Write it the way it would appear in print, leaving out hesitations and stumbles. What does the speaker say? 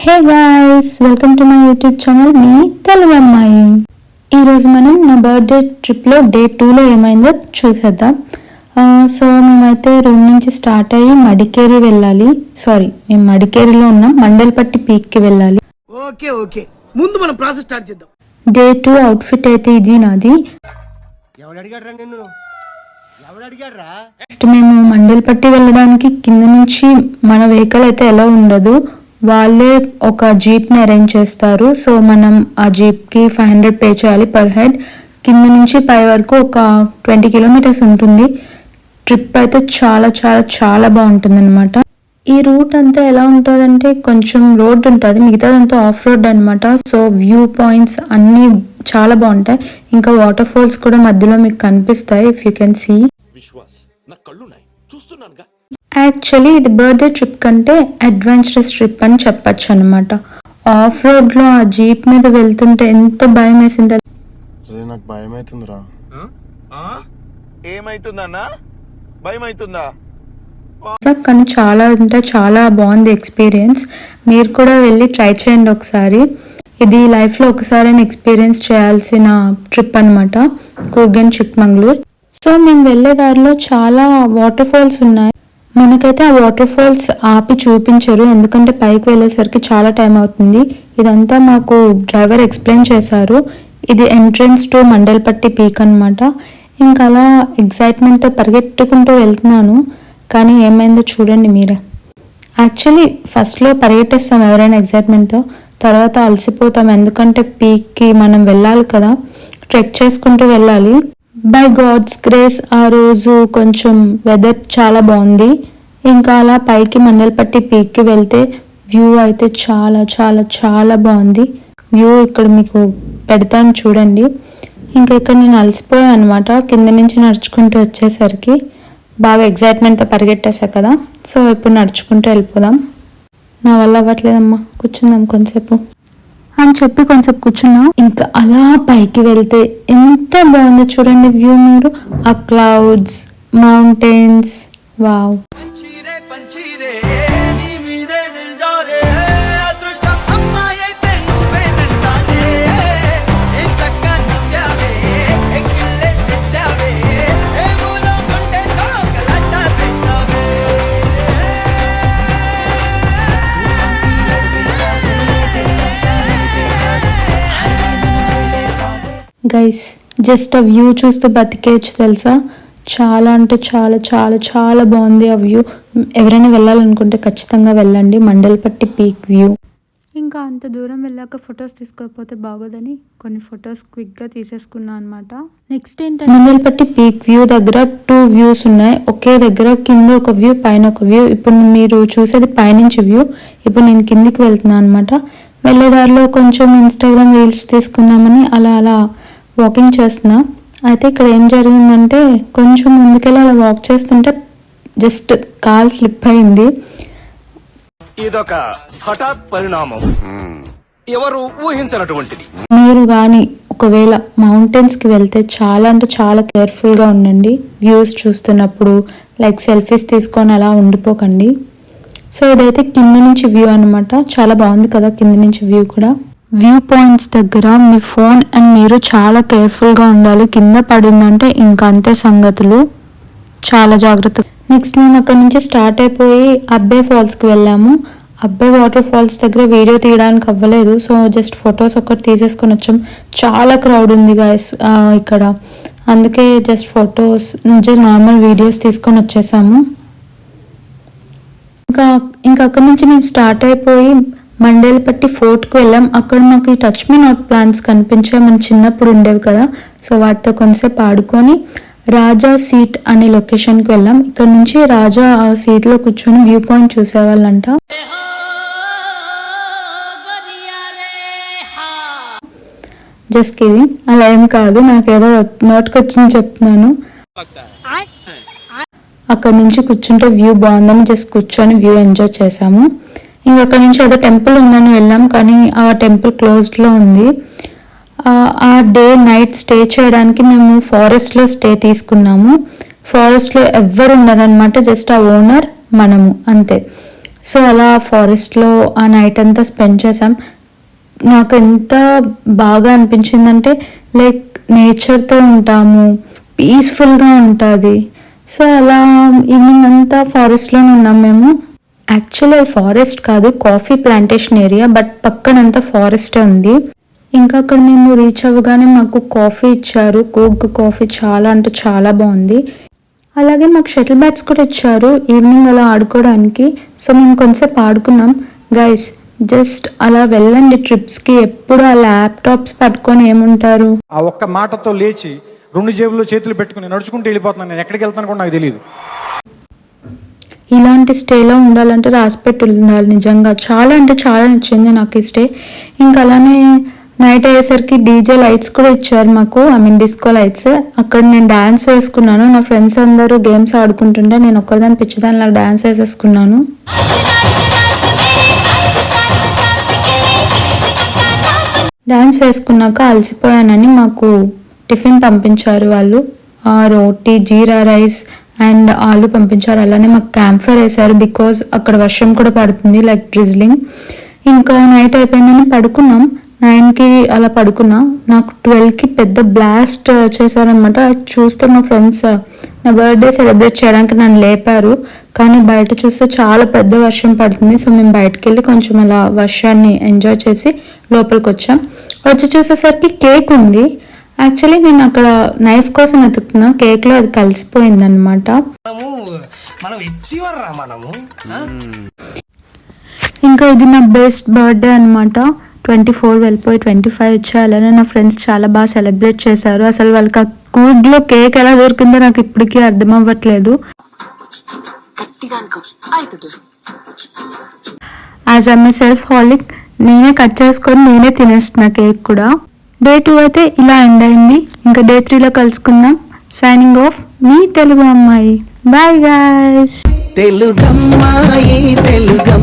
Hey guys, welcome to my YouTube channel మీ తెలుగు అమ్మాయి. ఈరోజు మనం నా బర్త్డే ట్రిప్లో డే 2లో ఏమైందో చూసేద్దాం. సో మేమైతే రూమ్ నుంచి స్టార్ట్ అయ్యి మడికేరి వెళ్ళాలి. మేము మడికేరిలో ఉన్నాం, మండల్పట్టి పీక్కి వెళ్ళాలి. ఓకే ఓకే, ముందు మనం ప్రాసెస్ స్టార్ట్ చేద్దాం. డే 2 అవుట్ఫిట్ అయితే ఇది నాది. నెక్స్ట్ మేము మండల్పట్టి వెళ్ళడానికి కింద నుంచి మన వెహికల్ అయితే ఎలా ఉండదు, వాళ్ళే ఒక జీప్ని అరేంజ్ చేస్తారు. సో మనం ఆ జీప్కి 500 పే చేయాలి పర్ హెడ్. కింద నుంచి పై వరకు ఒక 20 కిలోమీటర్స్ ఉంటుంది. ట్రిప్ అయితే చాలా చాలా చాలా బాగుంటుంది అనమాట. ఈ రూట్ అంతా ఎలా ఉంటుందంటే కొంచెం రోడ్ ఉంటుంది, మిగతాదంతా ఆఫ్ రోడ్ అనమాట. సో వ్యూ పాయింట్స్ అన్నీ చాలా బాగుంటాయి. ఇంకా వాటర్ ఫాల్స్ కూడా మధ్యలో మీకు కనిపిస్తాయి, if you can see. Actually ఇది బర్త్డే ట్రిప్ కంటే అడ్వెంచరస్ ట్రిప్ అని చెప్పచ్చు అనమాట. ఆఫ్ రోడ్ లో ఆ జీప్ మీద వెళ్తుంటే ఎంత భయం వేసింది. నాకు భయం అవుతుందిరా. ఏమైతుందన్నా? భయం అవుతుందా? కానీ చాలా అంటే చాలా బాగుంది ఎక్స్పీరియన్స్. మీరు కూడా వెళ్ళి ట్రై చేయండి ఒకసారి. ఇది లైఫ్లో ఒకసారి ఎక్స్పీరియన్స్ చేయాల్సిన ట్రిప్ అనమాట, కూర్గన్ చిక్మంగళూరు. సో మేము వెళ్ళే దారిలో చాలా వాటర్ ఫాల్స్ ఉన్నాయి. మనకైతే ఆ వాటర్ ఫాల్స్ ఆపి చూపించరు, ఎందుకంటే పైకి వెళ్ళేసరికి చాలా టైం అవుతుంది. ఇదంతా మాకు డ్రైవర్ ఎక్స్ప్లెయిన్ చేశారు. ఇది ఎంట్రన్స్ టు మండల్పట్టి పీక్ అనమాట. ఇంకా అలా ఎగ్జైట్మెంట్తో పరిగెట్టుకుంటూ వెళ్తున్నాను, కానీ ఏమైందో చూడండి మీరే. యాక్చువల్లీ ఫస్ట్లో పరిగెట్టేస్తాం ఎవరైనా ఎగ్జైట్మెంట్తో, తర్వాత అలసిపోతాం, ఎందుకంటే పీక్కి మనం వెళ్ళాలి కదా, ట్రెక్ చేసుకుంటూ వెళ్ళాలి. బై గాడ్స్ గ్రేస్ ఆ రోజు కొంచెం వెదర్ చాలా బాగుంది. ఇంకా అలా పైకి మండల్పట్టి పీక్కి వెళ్తే వ్యూ అయితే చాలా చాలా చాలా బాగుంది. వ్యూ ఇక్కడ మీకు పెడతాను చూడండి. ఇంకా ఇక్కడ నేను అలసిపోయాను అనమాట, కింద నుంచి నడుచుకుంటూ వచ్చేసరికి. బాగా ఎగ్జైట్మెంట్తో పరిగెట్టేసా కదా, సో ఇప్పుడు నడుచుకుంటూ వెళ్ళిపోదాం. నా వల్ల అవ్వట్లేదమ్మా, కూర్చుందాం కొంతసేపు అని చెప్పి కొంచెం కూర్చున్నాం. ఇంకా అలా పైకి వెళ్తే ఎంత బాగుందో చూడండి వ్యూ. మీరు ఆ clouds, mountains, wow. Guys, just ఆ వ్యూ చూస్తూ బతికేయచ్చు తెలుసా. చాలా అంటే చాలా చాలా చాలా బాగుంది ఆ వ్యూ. ఎవరైనా వెళ్ళాలనుకుంటే ఖచ్చితంగా వెళ్ళండి, మండల్పట్టి పీక్ వ్యూ. ఇంకా అంత దూరం వెళ్ళాక ఫొటోస్ తీసుకోకపోతే బాగోదని కొన్ని ఫొటోస్ క్విక్గా తీసేసుకున్నాను అనమాట. నెక్స్ట్ ఏంటంటే మండల్పట్టి పీక్ వ్యూ దగ్గర 2 వ్యూస్ ఉన్నాయి. ఒకే దగ్గర కింద ఒక వ్యూ, పైన ఒక వ్యూ. ఇప్పుడు మీరు చూసేది పైనుంచి వ్యూ. ఇప్పుడు నేను కిందికి వెళ్తున్నాను అనమాట. వెళ్ళేదారిలో కొంచెం ఇన్స్టాగ్రామ్ రీల్స్ తీసుకుందామని అలా అలా వాకింగ్ చేస్తున్నా. అయితే ఇక్కడ ఏం జరిగిందంటే కొంచెం ముందుకెళ్ళి అలా వాక్ చేస్తుంటే జస్ట్ కాల్ స్లిప్ అయింది. ఇదొక హఠాత్ పరిణామం, ఎవరు ఊహించినటువంటిది. మీరు కానీ ఒకవేళ మౌంటైన్స్కి వెళ్తే చాలా అంటే చాలా కేర్ఫుల్గా ఉండండి. వ్యూస్ చూస్తున్నప్పుడు లైక్ సెల్ఫీస్ తీసుకొని అలా ఉండిపోకండి. సో ఇదైతే కింద నుంచి వ్యూ అనమాట. చాలా బాగుంది కదా కింద నుంచి వ్యూ కూడా. వ్యూ పాయింట్స్ దగ్గర మీ ఫోన్ అండ్ మీరు చాలా కేర్ఫుల్గా ఉండాలి. కింద పడిందంటే ఇంకా అంతే సంగతులు, చాలా జాగ్రత్త. నెక్స్ట్ మేము అక్కడ నుంచి స్టార్ట్ అయిపోయి అబ్బే ఫాల్స్కి వెళ్ళాము. అబ్బే వాటర్ ఫాల్స్ దగ్గర వీడియో తీయడానికి అవ్వలేదు, సో జస్ట్ ఫొటోస్ ఒకటి తీసేసుకొని వచ్చాం. చాలా క్రౌడ్ ఉంది గాయస్ ఇక్కడ, అందుకే just photos, just normal videos తీసుకొని వచ్చేసాము. ఇంకా అక్కడ నుంచి మేము స్టార్ట్ అయిపోయి మండల్పట్టి ఫోర్ట్కి వెళ్ళాం. అక్కడ మాకు ఈ టచ్ మీ నాట్ ప్లాంట్స్ కనిపించాయి, మన చిన్నప్పుడు ఉండేవి కదా. సో వాటితో కొంతసేపు ఆడుకొని రాజా సీట్ అనే లొకేషన్కి వెళ్ళాం. ఇక్కడ నుంచి రాజా ఆ సీట్లో కూర్చొని వ్యూ పాయింట్ చూసేవాళ్ళంట. జస్ట్ కిడింగ్, అలా ఏం కాదు, నాకేదో నోట్కి వచ్చింది చెప్తున్నాను. అక్కడ నుంచి కూర్చుంటే వ్యూ బాగుందని జస్ట్ కూర్చొని వ్యూ ఎంజాయ్ చేసాము. ఇంకా అక్కడ నుంచి ఏదో టెంపుల్ ఉందని వెళ్ళాం, కానీ ఆ టెంపుల్ క్లోజ్డ్లో ఉంది. ఆ డే నైట్ స్టే చేయడానికి మేము ఫారెస్ట్లో స్టే తీసుకున్నాము. ఫారెస్ట్లో ఎవ్వరు ఉండరు అనమాట, జస్ట్ ఆ ఓనర్, మనము అంతే. సో అలా ఫారెస్ట్లో ఆ నైట్ అంతా స్పెండ్ చేసాం. నాకు ఎంత బాగా అనిపించిందంటే లైక్ నేచర్తో ఉంటాము, పీస్ఫుల్గా ఉంటుంది. సో అలా ఈవినింగ్ అంతా ఫారెస్ట్లోనే ఉన్నాం మేము. యాక్చువల్లీ ఫారెస్ట్ కాదు, కాఫీ ప్లాంటేషన్ ఏరియా, బట్ పక్కనంతా ఫారెస్టే ఉంది. ఇంకా అక్కడ మేము రీచ్ అవ్వగానే మాకు కాఫీ ఇచ్చారు, కోక్ కాఫీ, చాలా అంటే చాలా బాగుంది. అలాగే మాకు షటిల్ బ్యాట్స్ కూడా ఇచ్చారు ఈవినింగ్ అలా ఆడుకోవడానికి. సో మేము కొంతసేపు ఆడుకున్నాం. గైస్ జస్ట్ అలా వెళ్ళండి ట్రిప్స్కి, ఎప్పుడు ఆ ల్యాప్టాప్స్ పట్టుకొని ఏముంటారు. ఆ ఒక్క మాటతో లేచి 2 జేబుల్లో చేతులు పెట్టుకుని నడుచుకుంటూ వెళ్ళిపోతున్నాను. నేను ఎక్కడికి వెళ్తాను కూడా నాకు తెలియదు. ఇలాంటి స్టేలో ఉండాలంటే రాసిపెట్టి ఉండాలి. నిజంగా చాలా అంటే చాలా నచ్చింది నాకు ఈ స్టే. ఇంకా అలానే నైట్ అయ్యేసరికి డీజే లైట్స్ కూడా ఇచ్చారు మాకు, డిస్కో లైట్స్. అక్కడ నేను డ్యాన్స్ వేసుకున్నాను. నా ఫ్రెండ్స్ అందరూ గేమ్స్ ఆడుకుంటుంటే నేను ఒక్కదాని పిచ్చిదాన్ని నాకు డ్యాన్స్ వేసేసుకున్నాను. డ్యాన్స్ వేసుకున్నాక అలసిపోయానని మాకు టిఫిన్ పంపించారు వాళ్ళు. రోటీ, జీరా రైస్ అండ్ ఆలు పంపించారు. అలానే మాకు క్యాంప్ ఫైర్ వేశారు, బికాజ్ అక్కడ వర్షం కూడా పడుతుంది, లైక్ డ్రిజ్లింగ్. ఇంకా నైట్ అయిపోయిందని పడుకున్నాం. 9కి అలా పడుకున్నా. నాకు 12కి పెద్ద బ్లాస్ట్ చేశారనమాట. చూస్తే మా ఫ్రెండ్స్ నా బర్త్డే సెలబ్రేట్ చేయడానికి నన్ను లేపారు, కానీ బయట చూస్తే చాలా పెద్ద వర్షం పడుతుంది. సో మేము బయటకు వెళ్ళి కొంచెం అలా వర్షాన్ని ఎంజాయ్ చేసి లోపలికి వచ్చాం. వచ్చి చూసేసరికి కేక్ ఉంది. యాక్చువల్లీ నేను అక్కడ నైఫ్ కోసం వెతుకుతున్నా, కేక్లో అది కలిసిపోయింది అనమాట. ఇంకా ఇది నా బెస్ట్ బర్త్డే అనమాట. 24 వెళ్ళిపోయి 25 వచ్చాయి. అలానే నా ఫ్రెండ్స్ చాలా బాగా సెలబ్రేట్ చేశారు. అసలు వాళ్ళకి ఆ కూడ్లో కేక్ ఎలా దొరికిందో నాకు ఇప్పటికీ అర్థం అవ్వట్లేదు. యాజ్ ఐ మై సెల్ఫ్ హాలిక్, నేనే కట్ చేసుకొని నేనే తినేస్తున్నా కేక్ కూడా. డే 2 అయితే ఇలా ఎండ్ అయింది. ఇంకా డే 3లో కలుసుకుందాం. సైనింగ్ ఆఫ్, మీ తెలుగు అమ్మాయి. Bye guys. తెలుగమ్మాయి తెలుగమ్మాయి.